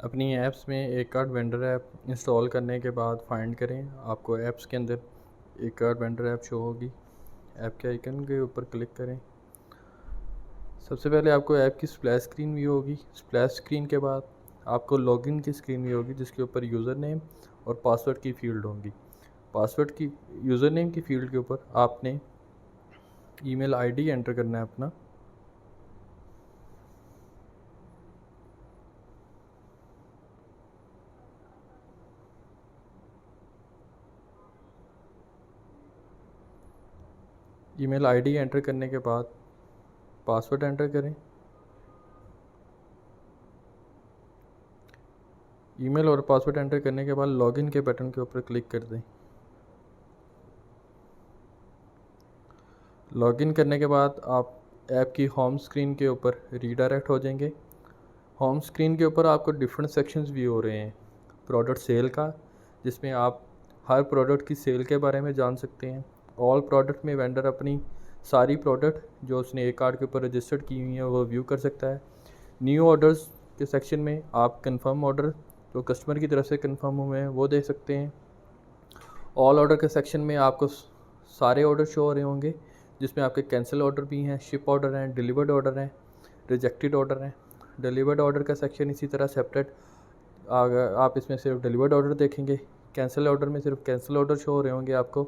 अपनी ऐप्स में एक कार्ड वेंडर ऐप इंस्टॉल करने के बाद फाइंड करें, आपको ऐप्स के अंदर एक कार्ड वेंडर ऐप शो होगी। ऐप के आइकन के ऊपर क्लिक करें। सबसे पहले आपको ऐप की स्प्लैश स्क्रीन व्यू होगी। स्प्लैश स्क्रीन के बाद आपको लॉगिन की स्क्रीन व्यू होगी, जिसके ऊपर यूज़र नेम और पासवर्ड की फील्ड होंगी। पासवर्ड की यूज़र नेम की फील्ड के ऊपर आपने ईमेल आईडी एंटर करना है अपना। ईमेल आईडी एंटर करने के बाद पासवर्ड एंटर करें। ईमेल और पासवर्ड एंटर करने के बाद लॉगिन के बटन के ऊपर क्लिक कर दें। लॉगिन करने के बाद आप ऐप की होम स्क्रीन के ऊपर रीडायरेक्ट हो जाएंगे। होम स्क्रीन के ऊपर आपको डिफरेंट सेक्शंस व्यू हो रहे हैं। प्रोडक्ट सेल का, जिसमें आप हर प्रोडक्ट की सेल के बारे में जान सकते हैं। ऑल प्रोडक्ट में वेंडर अपनी सारी प्रोडक्ट जो उसने एक कार्ड के ऊपर रजिस्टर्ड की हुई हैं वो व्यू कर सकता है। न्यू ऑर्डर्स के सेक्शन में आप कंफर्म ऑर्डर जो कस्टमर की तरफ से कंफर्म हुए हैं वो दे सकते हैं। ऑल ऑर्डर के सेक्शन में आपको सारे ऑर्डर शो हो रहे होंगे, जिसमें आपके कैंसिल ऑर्डर भी हैं, शिप ऑर्डर हैं, डिलीवर्ड ऑर्डर हैं, रिजेक्टेड ऑर्डर हैं। डिलीवर्ड ऑर्डर का सेक्शन इसी तरह सेपरेट, आप इसमें सिर्फ डिलीवर्ड ऑर्डर देखेंगे। कैंसिल ऑर्डर में सिर्फ कैंसिल ऑर्डर शो हो रहे होंगे आपको।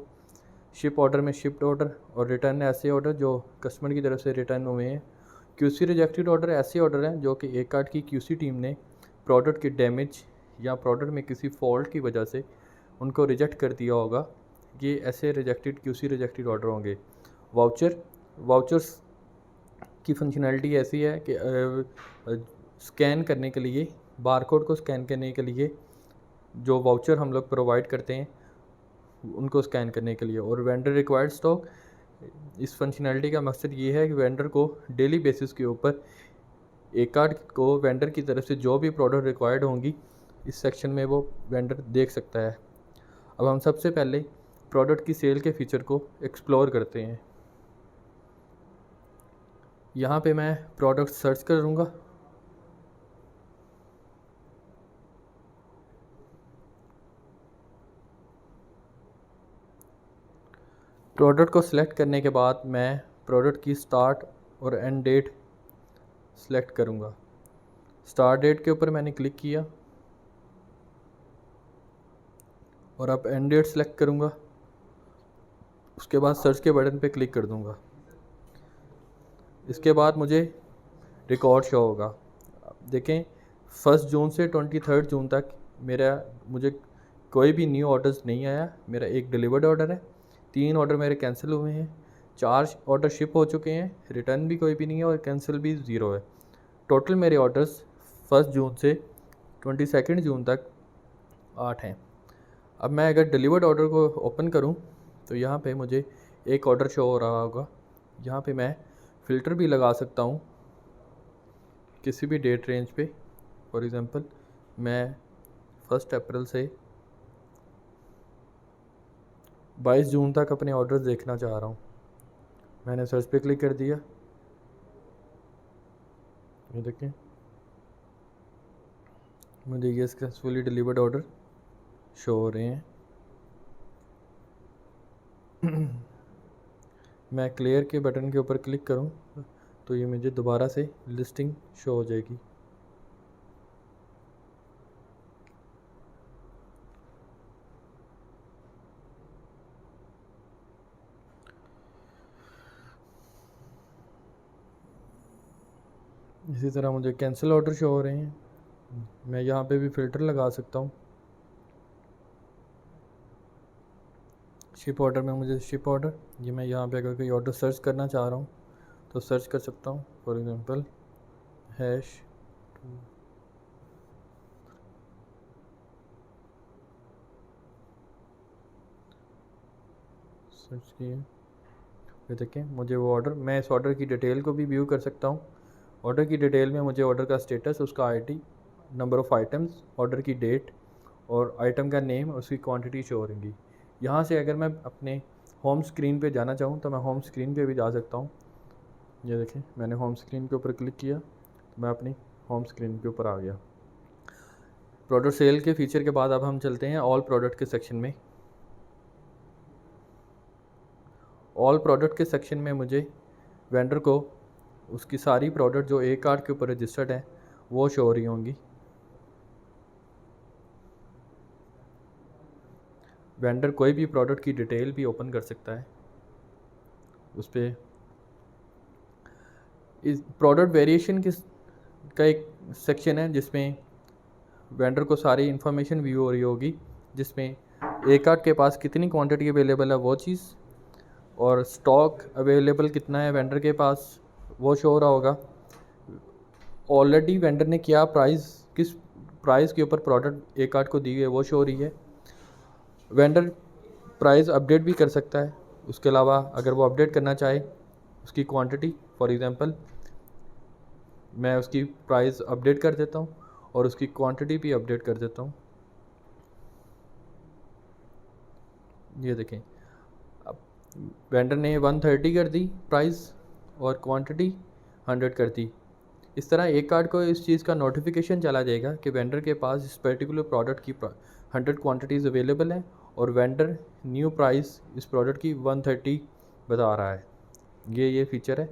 शिप ऑर्डर में शिप्ड ऑर्डर और रिटर्न ऐसे ऑर्डर जो कस्टमर की तरफ से रिटर्न हुए हैं। क्यूसी रिजेक्टेड ऑर्डर ऐसे ऑर्डर हैं जो कि एक कार्ड की क्यूसी टीम ने प्रोडक्ट के डैमेज या प्रोडक्ट में किसी फॉल्ट की वजह से उनको रिजेक्ट कर दिया होगा। ये ऐसे रिजेक्टेड क्यूसी रिजेक्टेड ऑर्डर होंगे। वाउचर्स की फंक्शनैलिटी ऐसी है कि स्कैन करने के लिए, बारकोड को स्कैन करने के लिए जो वाउचर हम लोग प्रोवाइड करते हैं उनको स्कैन करने के लिए। और वेंडर रिक्वायर्ड स्टॉक, इस फंक्शनैलिटी का मकसद ये है कि वेंडर को डेली बेसिस के ऊपर एक कार्ड को वेंडर की तरफ से जो भी प्रोडक्ट रिक्वायर्ड होंगी इस सेक्शन में वो वेंडर देख सकता है। अब हम सबसे पहले प्रोडक्ट की सेल के फीचर को एक्सप्लोर करते हैं। यहाँ पे मैं प्रोडक्ट सर्च करूँगा। प्रोडक्ट को सिलेक्ट करने के बाद मैं प्रोडक्ट की स्टार्ट और एंड डेट सिलेक्ट करूँगा। स्टार्ट डेट के ऊपर मैंने क्लिक किया और अब एंड डेट सेलेक्ट करूँगा। उसके बाद सर्च के बटन पे क्लिक कर दूँगा। इसके बाद मुझे रिकॉर्ड शो होगा। देखें 1 जून से 23 जून तक मुझे कोई भी न्यू ऑर्डर्स नहीं आया। मेरा एक डिलीवर्ड ऑर्डर है, 3 ऑर्डर मेरे कैंसिल हुए हैं, 4 ऑर्डर शिप हो चुके हैं, रिटर्न भी कोई भी नहीं है और कैंसिल भी 0 है। टोटल मेरे ऑर्डर्स 1 जून से 22 जून तक 8 हैं। अब मैं अगर डिलीवर्ड ऑर्डर को ओपन करूं तो यहाँ पे मुझे एक ऑर्डर शो हो रहा होगा। यहाँ पे मैं फ़िल्टर भी लगा सकता हूँ किसी भी डेट रेंज पे। फॉर एग्ज़ाम्पल मैं 1 अप्रैल से 22 जून तक अपने ऑर्डर्स देखना चाह रहा हूँ। मैंने सर्च पे क्लिक कर दिया। ये देखें मुझे ये सक्सेसफुली डिलीवर्ड ऑर्डर शो हो रहे हैं। मैं क्लियर के बटन के ऊपर क्लिक करूं तो ये मुझे दोबारा से लिस्टिंग शो हो जाएगी। इसी तरह मुझे कैंसिल ऑर्डर शो हो रहे हैं। मैं यहाँ पे भी फ़िल्टर लगा सकता हूँ। शिप ऑर्डर में मुझे शिप ऑर्डर, ये मैं यहाँ पे अगर कोई ऑर्डर सर्च करना चाह रहा हूँ तो सर्च कर सकता हूँ। फॉर एग्ज़ाम्पल हैश सर्च किए, ये देखें मुझे वो ऑर्डर, मैं इस ऑर्डर की डिटेल को भी व्यू कर सकता हूँ। ऑर्डर की डिटेल में मुझे ऑर्डर का स्टेटस, उसका ID, number of items, order की डेट और आइटम का नेम, उसकी क्वांटिटी शो हो रहेंगी। यहाँ से अगर मैं अपने होम स्क्रीन पे जाना चाहूँ तो मैं होम स्क्रीन पे भी जा सकता हूँ। ये देखें मैंने होम स्क्रीन के ऊपर क्लिक किया तो मैं अपनी होम स्क्रीन के ऊपर आ गया। प्रोडक्ट सेल के फीचर के बाद अब हम चलते हैं ऑल प्रोडक्ट के सेक्शन में। ऑल प्रोडक्ट के सेक्शन में मुझे वेंडर को उसकी सारी प्रोडक्ट जो एक कार्ड के ऊपर रजिस्टर्ड है वो शो हो रही होंगी। वेंडर कोई भी प्रोडक्ट की डिटेल भी ओपन कर सकता है। उस पर इस प्रोडक्ट वेरिएशन का एक सेक्शन है जिसमें वेंडर को सारी इन्फॉर्मेशन व्यू हो रही होगी, जिसमें एक कार्ड के पास कितनी क्वांटिटी अवेलेबल है वो चीज़, और स्टॉक अवेलेबल कितना है वेंडर के पास वो शो हो रहा होगा। ऑलरेडी वेंडर ने क्या किस प्राइस के ऊपर प्रोडक्ट एक कार्ड को दी है वो शो हो रही है। वेंडर प्राइस अपडेट भी कर सकता है। उसके अलावा अगर वो अपडेट करना चाहे उसकी क्वांटिटी, फॉर एग्ज़ाम्पल मैं उसकी प्राइस अपडेट कर देता हूँ और उसकी क्वांटिटी भी अपडेट कर देता हूँ। ये देखें, अब वेंडर ने 130 कर दी प्राइस और क्वांटिटी 100 कर दी। इस तरह एक कार्ड को इस चीज़ का नोटिफिकेशन चला जाएगा कि वेंडर के पास इस पर्टिकुलर प्रोडक्ट की 100 क्वांटिटीज़ अवेलेबल हैं और वेंडर न्यू प्राइस इस प्रोडक्ट की 130 बता रहा है। ये फीचर है।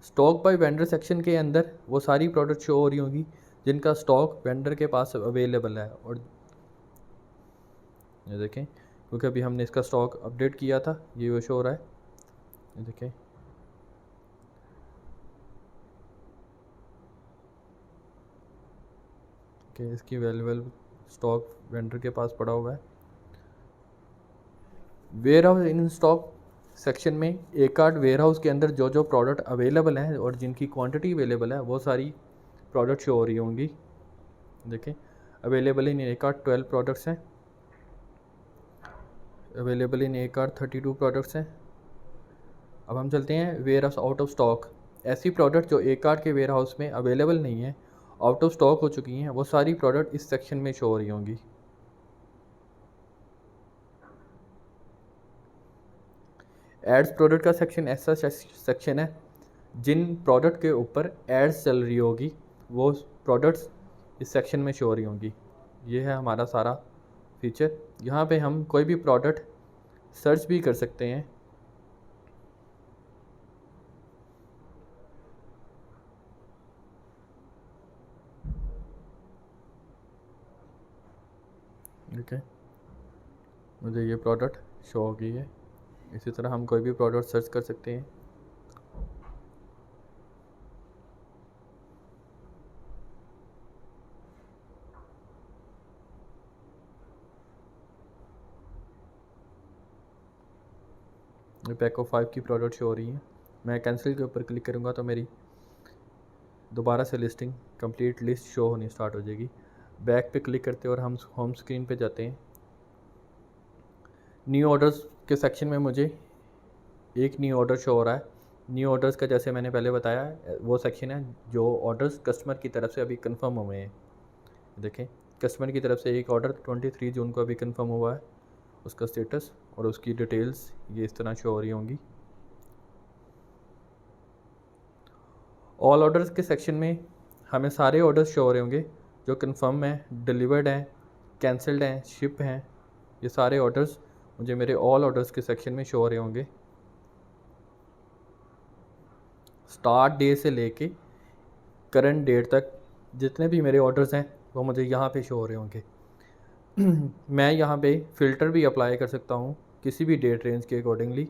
स्टॉक बाय वेंडर सेक्शन के अंदर वो सारी प्रोडक्ट शो हो रही होंगी जिनका स्टॉक वेंडर के पास अवेलेबल है। और ये देखें, क्योंकि अभी हमने इसका स्टॉक अपडेट किया था, ये वो शो हो रहा है। ये देखें, कि इसकी अवेलेबल स्टॉक वेंडर के पास पड़ा हुआ है। Warehouse in stock section में एक कार्ड वेयर हाउस के अंदर जो जो प्रोडक्ट अवेलेबल हैं और जिनकी क्वांटिटी अवेलेबल है वो सारी प्रोडक्ट शो हो रही होंगी। देखें, अवेलेबल इन एक कार्ड 12 प्रोडक्ट्स हैं, अवेलेबल इन एक कार्ड 32 प्रोडक्ट्स हैं। अब हम चलते हैं warehouse out of stock. ऐसी प्रोडक्ट जो एक कार्ड के वेयर हाउस में अवेलेबल नहीं है, आउट ऑफ स्टॉक हो चुकी हैं, वो सारी प्रोडक्ट इस सेक्शन में शो हो रही होंगी। एड्स प्रोडक्ट का सेक्शन ऐसा सेक्शन है जिन प्रोडक्ट के ऊपर एड्स चल रही होगी वो प्रोडक्ट्स इस सेक्शन में शो हो रही होंगी। ये है हमारा सारा फीचर। यहाँ पे हम कोई भी प्रोडक्ट सर्च भी कर सकते हैं। ठीक है, मुझे ये प्रोडक्ट शो हो गई है। इसी तरह हम कोई भी प्रोडक्ट सर्च कर सकते हैं। पैको 5 की प्रोडक्ट शो हो रही है। मैं कैंसिल के ऊपर क्लिक करूँगा तो मेरी दोबारा से लिस्टिंग कंप्लीट लिस्ट शो होनी स्टार्ट हो जाएगी। बैक पे क्लिक करते हैं और हम होम स्क्रीन पे जाते हैं। न्यू ऑर्डर्स के सेक्शन में मुझे एक न्यू ऑर्डर शो हो रहा है। न्यू ऑर्डर्स का जैसे मैंने पहले बताया वो सेक्शन है जो ऑर्डर्स कस्टमर की तरफ से अभी कंफर्म हुए हैं। देखें, कस्टमर की तरफ से एक ऑर्डर 23 जून को अभी कंफर्म हुआ है, उसका स्टेटस और उसकी डिटेल्स ये इस तरह शो हो रही होंगी। ऑल ऑर्डर्स के सेक्शन में हमें सारे ऑर्डर्स शो हो रहे होंगे जो कंफर्म हैं, डिलीवर्ड हैं, कैंसिल्ड हैं, शिप हैं। ये सारे ऑर्डर्स मुझे मेरे ऑल ऑर्डर्स के सेक्शन में शो हो रहे होंगे। स्टार्ट डे से लेके करंट डेट तक जितने भी मेरे ऑर्डर्स हैं वो मुझे यहाँ पे शो हो रहे होंगे। मैं यहाँ पे फ़िल्टर भी अप्लाई कर सकता हूँ किसी भी डेट रेंज के अकॉर्डिंगली।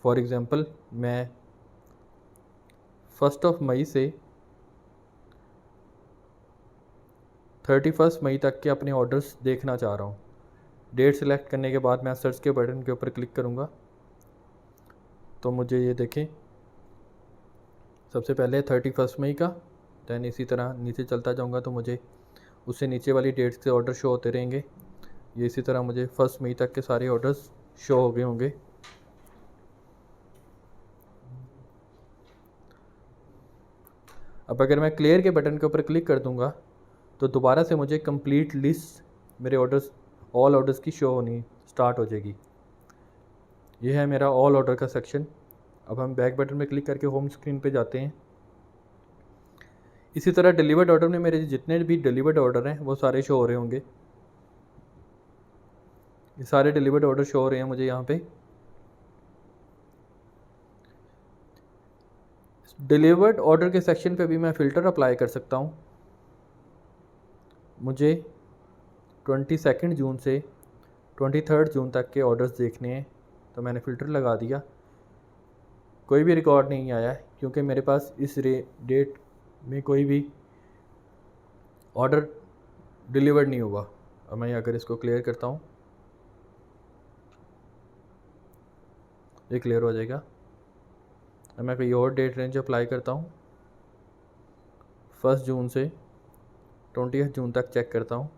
फॉर एग्ज़ाम्पल मैं 1 मई से 31 मई तक के अपने ऑर्डर्स देखना चाह रहा हूँ। डेट सेलेक्ट करने के बाद मैं सर्च के बटन के ऊपर क्लिक करूँगा तो मुझे ये देखें, सबसे पहले 31 मई का, दैन इसी तरह नीचे चलता जाऊँगा तो मुझे उससे नीचे वाली डेट से ऑर्डर शो होते रहेंगे। ये इसी तरह मुझे 1 मई तक के सारे ऑर्डर्स शो हो गए होंगे। अब अगर मैं क्लियर के बटन के ऊपर क्लिक कर दूंगा तो दोबारा से मुझे कंप्लीट लिस्ट मेरे ऑर्डर्स, ऑल ऑर्डर्स की शो होनी स्टार्ट हो जाएगी। ये है मेरा ऑल ऑर्डर का सेक्शन। अब हम बैक बटन में क्लिक करके होम स्क्रीन पे जाते हैं। इसी तरह डिलीवर्ड ऑर्डर में मेरे जितने भी डिलीवर्ड ऑर्डर हैं वो सारे शो हो रहे होंगे। ये सारे डिलीवर्ड ऑर्डर शो हो रहे हैं मुझे यहाँ पे। डिलीवर्ड ऑर्डर के सेक्शन पे भी मैं फ़िल्टर अप्लाई कर सकता हूँ। मुझे 22 जून से 23 जून तक के ऑर्डर्स देखने हैं, तो मैंने फ़िल्टर लगा दिया। कोई भी रिकॉर्ड नहीं आया है क्योंकि मेरे पास इस डेट में कोई भी ऑर्डर डिलीवर्ड नहीं हुआ। अब मैं अगर इसको क्लियर करता हूँ, ये क्लियर हो जाएगा। अब मैं कोई और डेट रेंज अप्लाई करता हूँ, 1 जून से 20 जून तक चेक करता हूँ।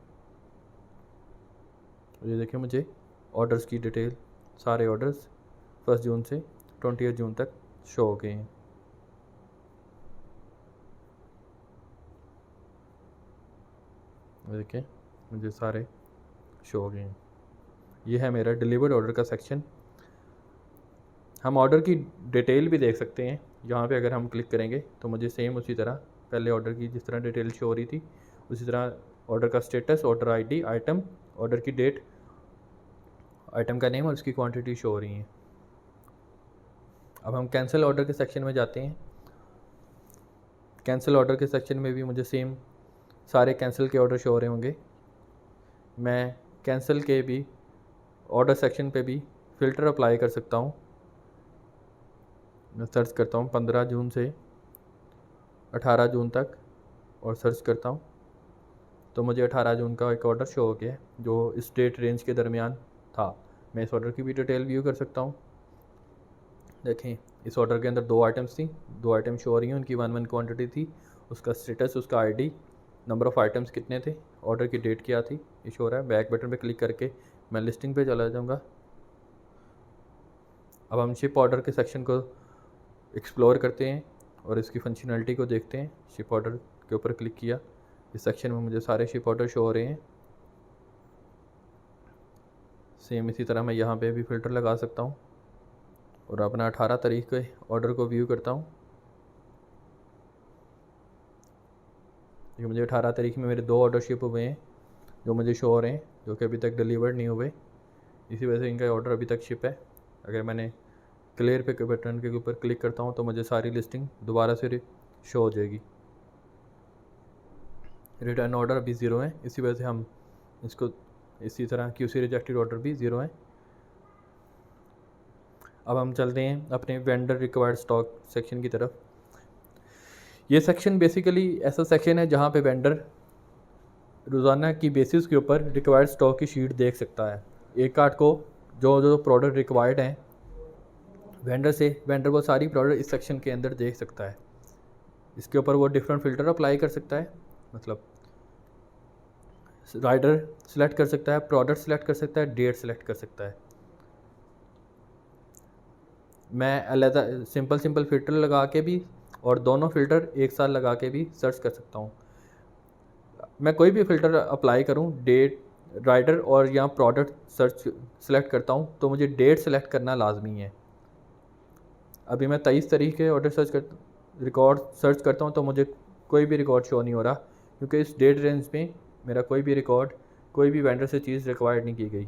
ये देखिए मुझे ऑर्डर्स की डिटेल, सारे ऑर्डर्स 1 जून से 20 जून तक शो हो गए हैं। देखिए मुझे सारे शो हो गए हैं। ये है मेरा डिलीवर्ड ऑर्डर का सेक्शन। हम ऑर्डर की डिटेल भी देख सकते हैं। यहाँ पे अगर हम क्लिक करेंगे तो मुझे सेम उसी तरह पहले ऑर्डर की जिस तरह डिटेल शो हो रही थी उसी तरह ऑर्डर का status, order ID, item, order की डेट, आइटम का नेम और उसकी क्वांटिटी शो हो रही हैं। अब हम कैंसिल ऑर्डर के सेक्शन में जाते हैं। कैंसिल ऑर्डर के सेक्शन में भी मुझे सेम सारे कैंसिल के ऑर्डर शो हो रहे होंगे। मैं कैंसिल के भी ऑर्डर सेक्शन पे भी फ़िल्टर अप्लाई कर सकता हूँ। मैं सर्च करता हूँ 15 जून से 18 जून तक और सर्च करता हूँ तो मुझे 18 जून का एक ऑर्डर शो हो गया जो इस डेट रेंज के दरमियान था। मैं इस ऑर्डर की भी डिटेल व्यू कर सकता हूँ। देखें इस ऑर्डर के अंदर 2 आइटम्स थी, 2 आइटम शो हो रही हैं, उनकी 1 क्वांटिटी थी, उसका स्टेटस, उसका आईडी, नंबर ऑफ़ आइटम्स कितने थे, ऑर्डर की डेट क्या थी, ये शो हो रहा है। बैक बटन पे क्लिक करके मैं लिस्टिंग पे चला जाऊँगा। अब हम शिप ऑर्डर के सेक्शन को एक्सप्लोर करते हैं और इसकी फंक्शनैलिटी को देखते हैं। शिप ऑर्डर के ऊपर क्लिक किया, इस सेक्शन में मुझे सारे शिप ऑर्डर शो हो रहे हैं। सेम इसी तरह मैं यहाँ पे भी फ़िल्टर लगा सकता हूँ और अपना 18 तारीख के ऑर्डर को व्यू करता हूँ। ये मुझे 18 तारीख में मेरे 2 ऑर्डर शिप हुए हैं जो मुझे शो हो रहे हैं, जो कि अभी तक डिलीवर्ड नहीं हुए। इसी वजह से इनका ऑर्डर अभी तक शिप है। अगर मैंने क्लियर पे के बटन के ऊपर क्लिक करता हूँ तो मुझे सारी लिस्टिंग दोबारा से शो हो जाएगी। रिटर्न ऑर्डर अभी 0 है, इसी वजह से हम इसको इसी तरह QC रिजेक्टेड ऑर्डर भी 0 है। अब हम चलते हैं अपने वेंडर रिक्वायर्ड स्टॉक सेक्शन की तरफ। ये सेक्शन बेसिकली ऐसा सेक्शन है जहाँ पे वेंडर रोज़ाना की बेसिस के ऊपर रिक्वायर्ड स्टॉक की शीट देख सकता है। एक कार्ट को जो जो प्रोडक्ट रिक्वायर्ड हैं वेंडर वो सारी प्रोडक्ट इस सेक्शन के अंदर देख सकता है। इसके ऊपर वो डिफरेंट फ़िल्टर अप्लाई कर सकता है, मतलब राइडर सेलेक्ट कर सकता है, प्रोडक्ट सेलेक्ट कर सकता है, डेट सेलेक्ट कर सकता है। मैं अलग सिंपल फ़िल्टर लगा के भी और दोनों फ़िल्टर एक साथ लगा के भी सर्च कर सकता हूँ। मैं कोई भी फ़िल्टर अप्लाई करूँ, डेट, राइडर और या प्रोडक्ट सर्च सेलेक्ट करता हूँ तो मुझे डेट सेलेक्ट करना लाजमी है। अभी मैं 23 तारीख के ऑर्डर रिकॉर्ड सर्च करता हूँ तो मुझे कोई भी रिकॉर्ड शो नहीं हो रहा क्योंकि इस डेट रेंज में मेरा कोई भी रिकॉर्ड, कोई भी वेंडर से चीज़ रिक्वायर्ड नहीं की गई।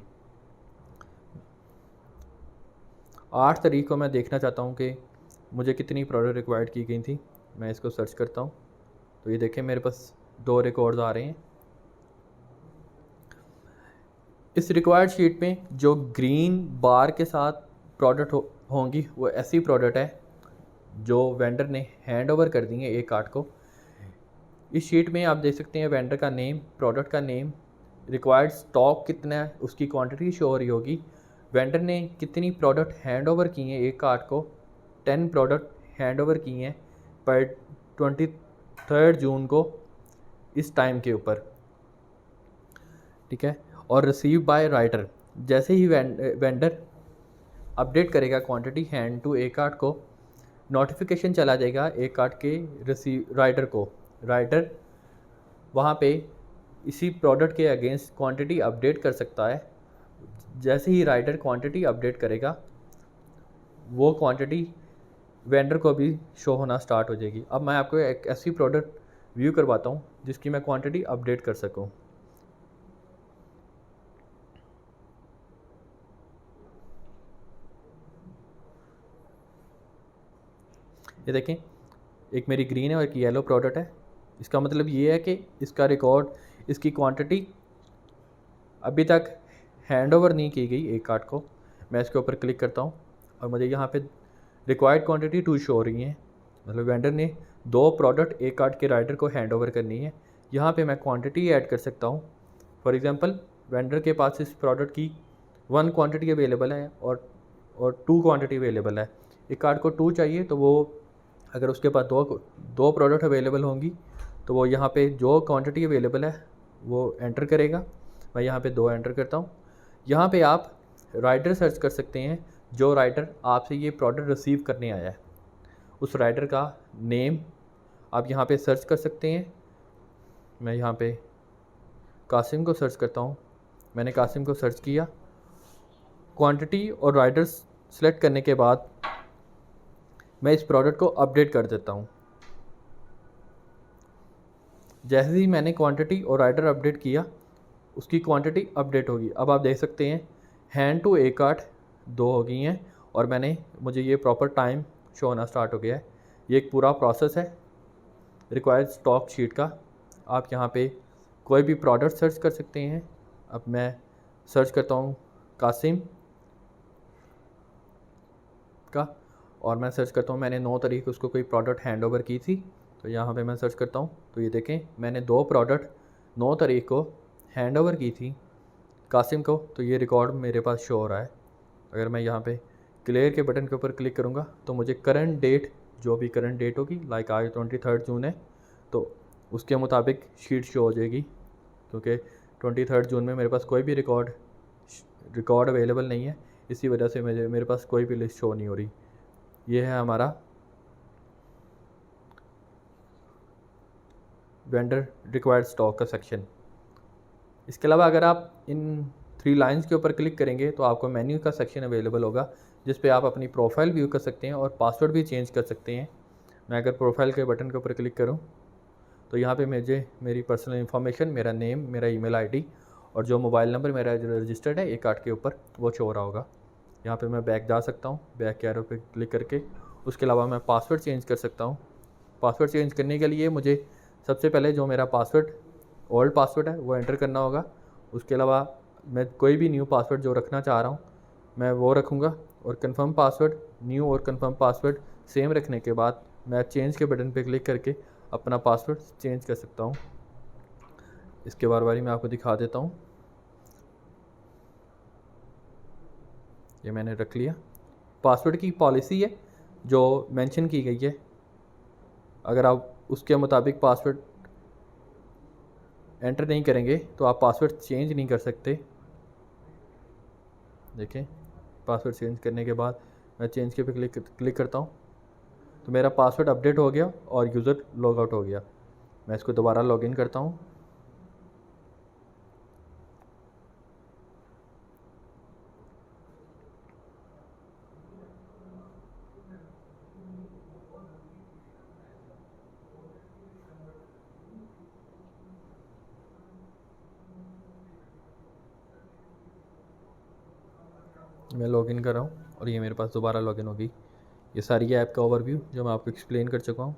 8 तारीख को मैं देखना चाहता हूँ कि मुझे कितनी प्रोडक्ट रिक्वायर्ड की गई थी। मैं इसको सर्च करता हूँ तो ये देखें मेरे पास 2 रिकॉर्ड्स आ रहे हैं। इस रिक्वायर्ड शीट में जो ग्रीन बार के साथ प्रोडक्ट होंगी वो ऐसी प्रोडक्ट है जो वेंडर ने हैंड ओवर कर दी है एक कार्ट को। इस शीट में आप देख सकते हैं वेंडर का नेम, प्रोडक्ट का नेम, रिक्वायर्ड स्टॉक कितना है उसकी क्वांटिटी शो हो रही होगी, वेंडर ने कितनी प्रोडक्ट हैंड ओवर की हैं एक कार्ट को, 10 प्रोडक्ट हैंड ओवर की हैं पर 23 जून को इस टाइम के ऊपर, ठीक है। और रिसीव बाय राइडर, जैसे ही वेंडर अपडेट करेगा क्वांटिटी हैंड टू एक कार्ट को, नोटिफिकेशन चला जाएगा एक कार्ट के राइडर को। राइडर वहाँ पे इसी प्रोडक्ट के अगेंस्ट क्वांटिटी अपडेट कर सकता है। जैसे ही राइडर क्वांटिटी अपडेट करेगा वो क्वांटिटी वेंडर को भी शो होना स्टार्ट हो जाएगी। अब मैं आपको एक ऐसी प्रोडक्ट व्यू करवाता हूँ जिसकी मैं क्वांटिटी अपडेट कर सकूँ। ये देखें, एक मेरी ग्रीन है और एक येलो प्रोडक्ट है। इसका मतलब ये है कि इसका रिकॉर्ड, इसकी क्वांटिटी अभी तक हैंड ओवर नहीं की गई एक कार्ड को। मैं इसके ऊपर क्लिक करता हूँ और मुझे यहाँ पे रिक्वायर्ड क्वांटिटी 2 शो हो रही है, मतलब वेंडर ने 2 प्रोडक्ट एक कार्ड के राइडर को हैंड ओवर करनी है। यहाँ पे मैं क्वांटिटी ऐड कर सकता हूँ। फॉर एग्जांपल, वेंडर के पास इस प्रोडक्ट की 1 क्वांटिटी अवेलेबल है और 2 क्वांटिटी अवेलेबल है। एक कार्ड को 2 चाहिए तो वो, अगर उसके पास दो प्रोडक्ट अवेलेबल होंगी तो वो यहाँ पे जो क्वांटिटी अवेलेबल है वो एंटर करेगा। मैं यहाँ पे 2 एंटर करता हूँ। यहाँ पे आप राइडर सर्च कर सकते हैं, जो राइडर आपसे ये प्रोडक्ट रिसीव करने आया है उस राइडर का नेम आप यहाँ पे सर्च कर सकते हैं। मैं यहाँ पे कासिम को सर्च करता हूँ। मैंने कासिम को सर्च किया। क्वांटिटी और राइडर्स सेलेक्ट करने के बाद मैं इस प्रोडक्ट को अपडेट कर देता हूँ। जैसे ही मैंने क्वांटिटी और राइडर अपडेट किया, उसकी क्वांटिटी अपडेट होगी। अब आप देख सकते हैं हैंड टू ए कार्ट 2 हो गई हैं और मुझे ये प्रॉपर टाइम शो होना स्टार्ट हो गया है। ये एक पूरा प्रोसेस है रिक्वायर्ड स्टॉक शीट का। आप यहाँ पे कोई भी प्रोडक्ट सर्च कर सकते हैं। अब मैं सर्च करता हूँ कासिम का, और मैं सर्च करता हूँ मैंने 9 तारीख को उसको कोई प्रोडक्ट हैंड ओवर की थी, तो यहाँ पे मैं सर्च करता हूँ तो ये देखें मैंने 2 प्रोडक्ट 9 तारीख को हैंड ओवर की थी कासिम को, तो ये रिकॉर्ड मेरे पास शो हो रहा है। अगर मैं यहाँ पे क्लियर के बटन के ऊपर क्लिक करूँगा तो मुझे करंट डेट, जो भी करंट डेट होगी, लाइक आज 23 जून है तो उसके मुताबिक शीट शो हो जाएगी, क्योंकि 23 जून में मेरे पास कोई भी रिकॉर्ड अवेलेबल नहीं है, इसी वजह से मेरे पास कोई भी लिस्ट शो नहीं हो रही। ये है हमारा वेंडर रिक्वायर्ड स्टॉक का सेक्शन। इसके अलावा अगर आप इन 3 लाइंस के ऊपर क्लिक करेंगे तो आपको मेन्यू का सेक्शन अवेलेबल होगा, जिस पे आप अपनी प्रोफाइल व्यू कर सकते हैं और पासवर्ड भी चेंज कर सकते हैं। मैं अगर प्रोफाइल के बटन के ऊपर क्लिक करूं तो यहाँ पे मुझे मेरी पर्सनल इन्फॉर्मेशन, मेरा नेम, मेरा ईमेल आईडी और जो मोबाइल नंबर मेरा रजिस्टर्ड है एक कार्ड के ऊपर, वो शो हो रहा होगा। यहाँ पे मैं बैक जा सकता हूँ, बैक के एरो पे क्लिक करके। उसके अलावा मैं पासवर्ड चेंज कर सकता हूँ। पासवर्ड चेंज करने के लिए मुझे सबसे पहले जो मेरा पासवर्ड ओल्ड पासवर्ड है वो एंटर करना होगा। उसके अलावा मैं कोई भी न्यू पासवर्ड जो रखना चाह रहा हूँ मैं वो रखूँगा, और कंफर्म पासवर्ड, न्यू और कंफर्म पासवर्ड सेम रखने के बाद मैं चेंज के बटन पे क्लिक करके अपना पासवर्ड चेंज कर सकता हूँ। इसके बार बारी मैं आपको दिखा देता हूँ। ये मैंने रख लिया। पासवर्ड की पॉलिसी है जो मेंशन की गई है, अगर आप उसके मुताबिक पासवर्ड एंटर नहीं करेंगे तो आप पासवर्ड चेंज नहीं कर सकते। देखें, पासवर्ड चेंज करने के बाद मैं चेंज के पे क्लिक करता हूँ तो मेरा पासवर्ड अपडेट हो गया और यूज़र लॉग आउट हो गया। मैं इसको दोबारा लॉगिन करता हूँ। मैं लॉगिन कर रहा हूँ और ये मेरे पास दोबारा लॉगिन होगी। ये सारी ऐप का ओवरव्यू जो मैं आपको एक्सप्लेन कर चुका हूँ।